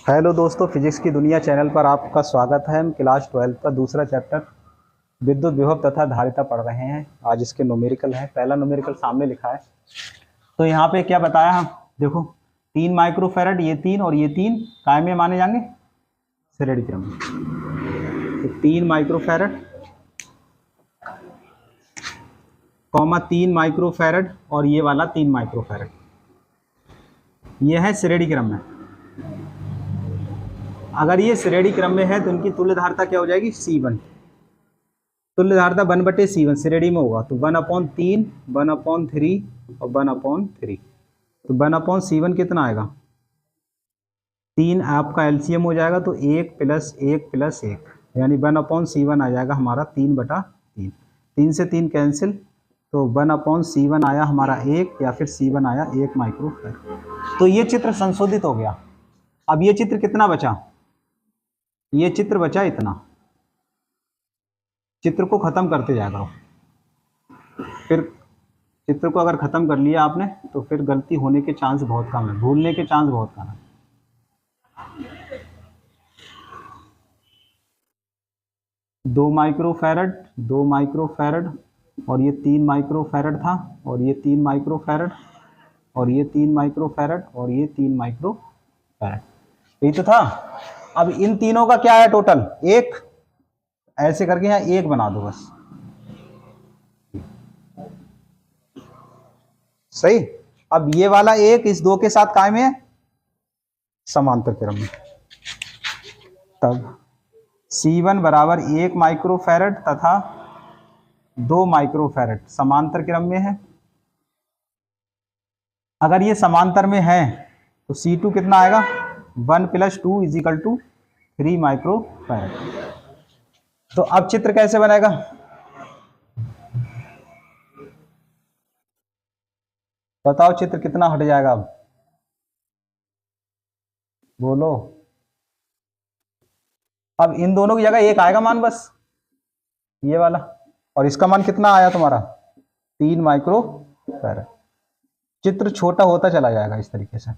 Hello दोस्तों, physics की दुनिया चैनल पर आपका स्वागत है। हम क्लास 12 का दूसरा चैप्टर विद्युत विभव तथा धारिता पढ़ रहे हैं। आज इसके न्यूमेरिकल है। पहला न्यूमेरिकल सामने लिखा है। तो यहाँ पे क्या बताया हम देखो, 3 माइक्रोफैरड, ये 3 और ये 3 कायमे माने जाएंगे श्रेणी क्रम में। तो 3 माइक्रोफैरड कॉमा 3 माइक्रोफैरड और ये वाला 3 माइक्रोफैरड, ये है श्रेणी क्रम में। अगर ये श्रेणी क्रम में है तो इनकी तुल्य धारिता क्या हो जाएगी? C1। तुल्य धारिता 1/C1 श्रेणी में होगा तो 1/3, 1/3 और 1/3। तो 1/C1 कितना आएगा? 3 आपका एलसीएम हो जाएगा तो 1 + 1 + 1 यानी 1/C1 आ जाएगा हमारा 3/3। 3 से 3 कैंसिल तो 1/C1 आया हमारा 1 या फिर C1 आया 1 माइक्रोफैरड। तो ये चित्र संशोधित हो गया। अब ये चित्र कितना बचा? ये चित्र बचा इतना। चित्र को खत्म करते जाया करो। फिर चित्र को अगर खत्म कर लिया आपने तो फिर गलती होने के चांस बहुत कम है, भूलने के चांस बहुत कम है। दो माइक्रोफैरड और ये 3 माइक्रोफैरड था और ये 3 माइक्रोफैरड और ये 3 माइक्रोफैरड और ये 3 माइक्रोफैरड, यही तो था। अब इन तीनों का क्या है टोटल? 1। ऐसे करके यहाँ 1 बना दो बस, सही। अब ये वाला 1 इस 2 के साथ कायम है समांतर क्रम में, तब C1 बराबर 1 माइक्रोफैरड तथा 2 माइक्रोफैरड समांतर क्रम में है। अगर ये समांतर में है तो C2 कितना आएगा? 1 + 2 = 3 माइक्रोफैरड। तो अब चित्र कैसे बनेगा? बताओ चित्र कितना हट जाएगा अब? बोलो। अब इन दोनों की जगह 1 आएगा मान, बस ये वाला। और इसका मान कितना आया तुम्हारा? 3 माइक्रोफैरड। चित्र छोटा होता चला जाएगा इस तरीके से।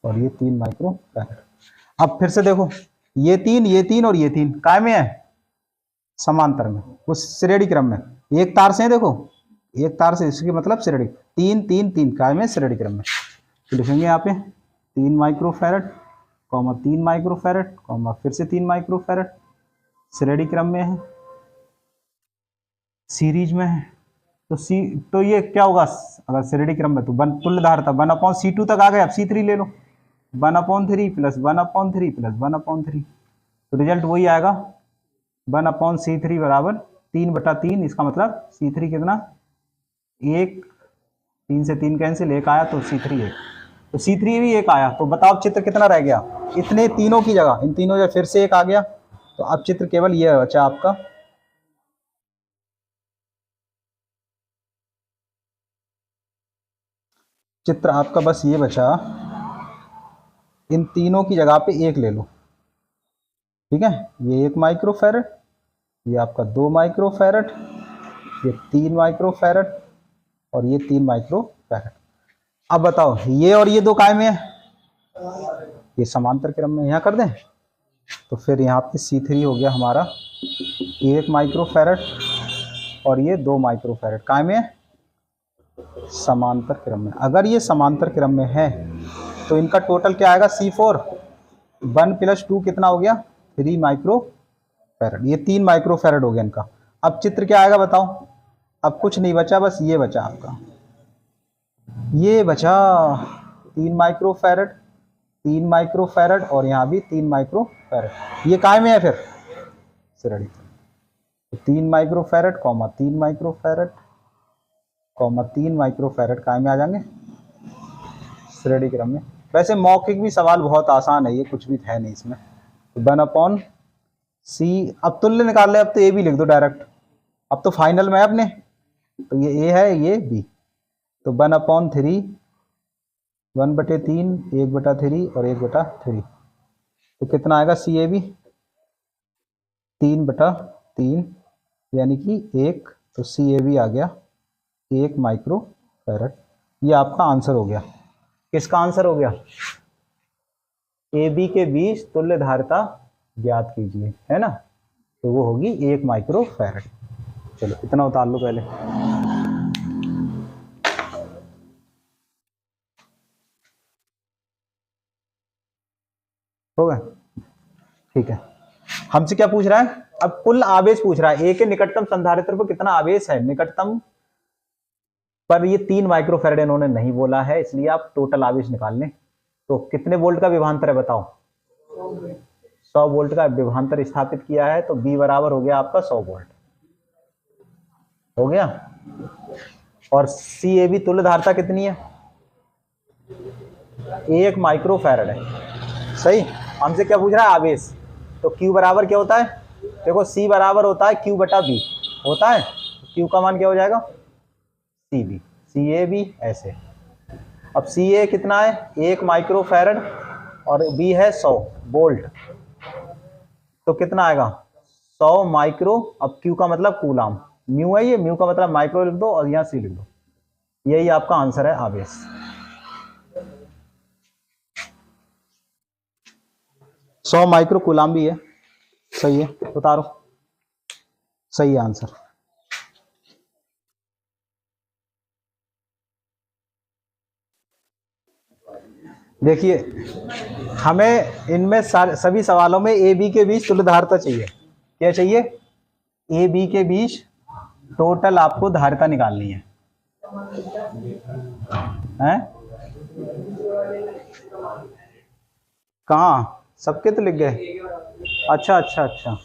और ये 3 माइक्रोफैरड। अब फिर से देखो, ये 3 और ये 3 काय में है? समांतर में, उस श्रेणी क्रम में। एक तार से है, देखो एक तार से, इसके मतलब श्रेणी 3 3 3 काय में श्रेणी क्रम में। तो लिखेंगे यहाँ पे 3 माइक्रोफैरड कॉमा 3 माइक्रोफैरड कॉमा फिर से 3 माइक्रोफैरड श्रेणी क्रम में है, सीरीज में है। तो ये क्या होगा अगर श्रेणी क्रम में? तो तुल्य धारिता 1/C2 तक आ गए। अब C3 ले लो, 1/3 + 1/3 + 1/3। तो रिजल्ट वही आएगा 1/C3 बराबर 3/3। इसका मतलब C3 कितना? 1। 3 से 3 कैंसिल, 1 आया तो C3 1। तो C3 भी 1 आया। तो बताओ चित्र कितना रह गया? इतने तीनों की जगह, इन तीनों जगह फिर से 1 आ गया। तो अब चित्र केवल ये बचा आपका। चित्र आपका बस ये बचा, इन तीनों की जगह पे 1 ले लो, ठीक है। ये 1 माइक्रोफैरड, ये आपका 2 माइक्रोफैरड, ये 3 माइक्रोफैरड और ये 3 माइक्रोफैरड। अब बताओ ये और ये 2 काय में है? ये समांतर क्रम में। यहाँ कर दें तो फिर यहाँ पे C3 हो गया हमारा 1 माइक्रोफैरड और ये 2 माइक्रोफैरड काय में है? समांतर क्रम में। अगर ये समांतर क्रम में है तो इनका टोटल क्या आएगा? C4। 1 + 2 कितना हो गया? 3 माइक्रोफैरड। ये 3 माइक्रोफैरड हो गया इनका। अब चित्र क्या आएगा बताओ? अब कुछ नहीं बचा, बस ये बचा आपका, ये बचा 3 माइक्रोफैरड, 3 माइक्रोफैरड और यहाँ भी 3 माइक्रोफैरड। ये काय में है फिर? श्रेणी। 3 microfarad comma 3 microfarad comma 3 microfarad काय में आ जाएंगे? श्रेणी क्रम में। वैसे मौखिक भी सवाल बहुत आसान है, ये कुछ भी है नहीं इसमें। 1/C। अब तुल्य निकाल ले, अब तो ए भी लिख दो डायरेक्ट। अब तो फाइनल में है अपने, तो ये ए है, ये बी। तो 1/3, 1/3, 1/3 और 1/3। तो कितना आएगा? CAB 3/3 यानी कि 1। तो CAB आ गया 1 माइक्रोफैरड। ये आपका आंसर हो गया। किसका आंसर हो गया? ए बी के बीच तुल्य धारिता ज्ञात कीजिए, है ना, तो वो होगी 1 माइक्रो फैरड। चलो इतना उतार लो पहले। हो गया, ठीक है। हमसे क्या पूछ रहा है? अब कुल आवेश पूछ रहा है। ए के निकटतम संधारित्र पर कितना आवेश है, निकटतम पर ये 3 माइक्रो फैरड इन्होंने नहीं बोला है, इसलिए आप टोटल आवेश निकाल लें। तो कितने वोल्ट का विभवांतर है बताओ? 100 वोल्ट का विभवांतर स्थापित किया है, तो बी बराबर हो गया आपका 100 वोल्ट हो गया। और सी ए बी तुल्य धारिता कितनी है? 1 माइक्रो फैरड है। सही। हमसे क्या पूछ रहा है? आवेश। तो Q बराबर क्या होता है? देखो C बराबर होता है Q बटा B होता है। Q का मान क्या हो जाएगा? CB, CAB ऐसे। अब CA कितना है? 1 माइक्रो फैरड और B है 100 वोल्ट, तो कितना आएगा? 100 माइक्रो। अब Q का मतलब कूलाम, म्यू है ये, म्यू का मतलब माइक्रो लिख दो और यहाँ C लिख दो। यही आपका आंसर है आवेश। सौ माइक्रो कूलाम भी है। सही है, उतारो। सही है आंसर। देखिए, हमें इनमें सभी सवालों में ए बी के बीच तुल्य धारिता चाहिए। क्या चाहिए? ए बी के बीच टोटल आपको धारिता निकालनी है, हैं? कहाँ? सबके तो लिख गए। अच्छा अच्छा अच्छा,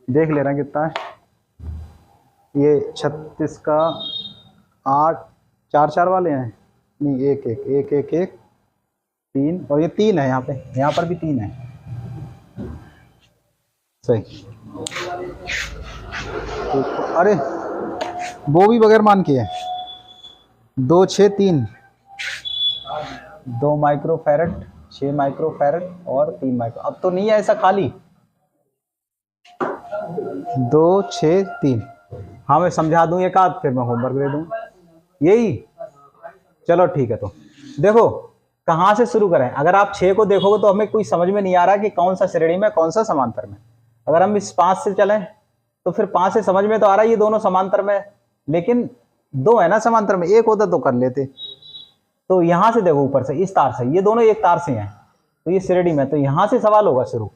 देख ले रहे हैं कितना है ये। 36 का 8, 4 4 वाले हैं, नहीं 1 1 1 1 1 3, और ये 3 है यहाँ पे, यहाँ पर भी 3 है। सही। अरे वो भी बगैर मान के है। 2 6 3, 2 माइक्रो फैरड, 6 माइक्रो फैरड और 3 माइक्रो। अब तो नहीं है ऐसा खाली। 2 6 3। हाँ मैं समझा दूं एक आध, फिर मैं होमवर्क दे दूं। यही। चलो ठीक है। तो देखो कहाँ से शुरू करें। अगर आप 6 को देखोगे तो हमें कोई समझ में नहीं आ रहा कि कौन सा श्रेणी में कौन सा समांतर में। अगर हम इस 5 से चलें तो फिर 5 से समझ में तो आ रहा है ये दोनों समांतर में, लेकिन 2 है ना समांतर में, 1 होता तो कर लेते। तो यहां से देखो, ऊपर से इस तार से, ये दोनों एक तार से हैं, तो ये श्रेणी में, तो यहां से सवाल होगा शुरू।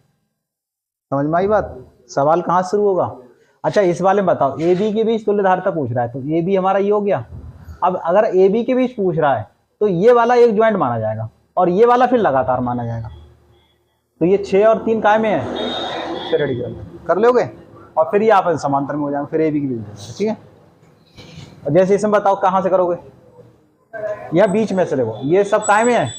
समझ में आई बात? सवाल कहाँ शुरू होगा? अच्छा इस वाले में बताओ, ए बी के बीच तुल्य धारिता पूछ रहा है, तो ए बी हमारा ये हो गया। अब अगर ए बी के बीच पूछ रहा है तो ये वाला एक ज्वाइंट माना जाएगा और ये वाला फिर लगातार माना जाएगा। तो ये 6 और 3 काय में है, श्रेणी कर लोगे, और फिर ये आपस समांतर में हो जाएगा, फिर ए बी के बीच। ठीक है। और जैसे इसमें बताओ कहाँ से करोगे? यह बीच में से देखो, ये सब काय में है,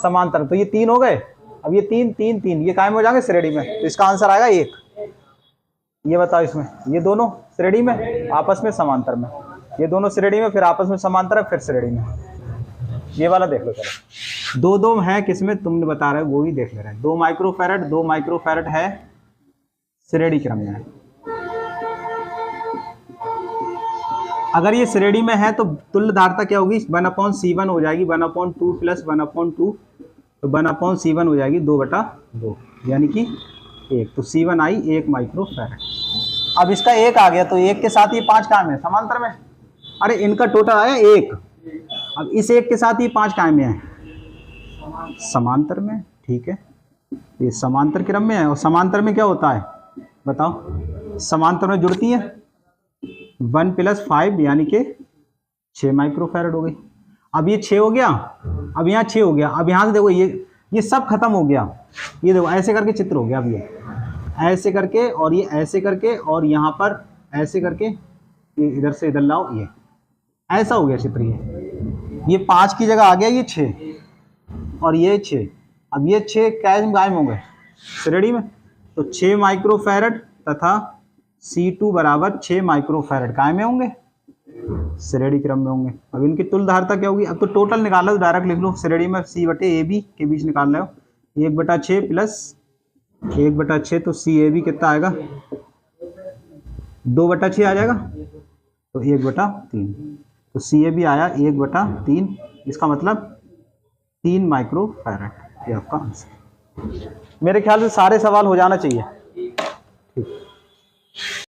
समांतर, तो ये 3 हो गए। अब ये 3 3 3 ये काय में हो जाएंगे, श्रेणी में, तो इसका आंसर आएगा 1। ये बताओ इसमें, ये दोनों श्रेणी में आपस में समांतर में, ये दोनों श्रेणी में फिर आपस में समांतर है, फिर श्रेणी में। ये वाला देख लो। चलो 2 2 है किसमें, तुमने बता रहे हो, वो ही देख ले रहे हैं। 2 माइक्रो फैरड, 2 माइक्रो फैरड है, श्रेणी क्रम में है। अगर ये श्रेणी में है तो तुल्य धारिता क्या होगी? 1/C1 हो जाएगी, 1/2 प्लस 1/2, तो 1/C1 हो जाएगी 2/2, यानी कि 1। तो C1 आई 1 माइक्रो फैरड। अब इसका 1 आ गया, तो 1 के साथ ये 5 काम है समांतर में। अरे इनका टोटल आया 1। अब इस 1 के साथ ये 5 काम में है समांतर में। ठीक है, ये समांतर क्रम में है। और समांतर में क्या होता है बताओ? समांतर में जुड़ती है 1 + 5 यानी कि 6 माइक्रो फैरड हो गई। अब ये 6 हो गया, अब यहाँ 6 हो गया। अब यहाँ से देखो ये सब खत्म हो गया। ये देखो ऐसे करके चित्र हो गया। अब ये ऐसे करके और ये ऐसे करके और यहाँ पर ऐसे करके, ये इधर से इधर लाओ, ये ऐसा हो गया चित्र। ये 5 की जगह आ गया ये 6 और ये 6। अब ये 6 कैसे गायब होंगे? श्रेणी में। तो 6 माइक्रो फैरड तथा C2 बराबर 6 माइक्रो फैरड काय में होंगे? श्रेणी क्रम में होंगे। अब इनकी तुल्य धारिता क्या होगी? अब तो टोटल निकाल लो, डायरेक्ट लिख लो। श्रेणी में C/AB के बीच निकाल लो, 1/6 प्लस 1/6, तो CAB कितना आएगा? 2/6 आ जाएगा, तो 1/3। तो CAB आया 1/3। इसका मतलब 3 माइक्रो फैरड, ये आपका आंसर। मेरे ख्याल से सारे सवाल हो जाना चाहिए। ठीक।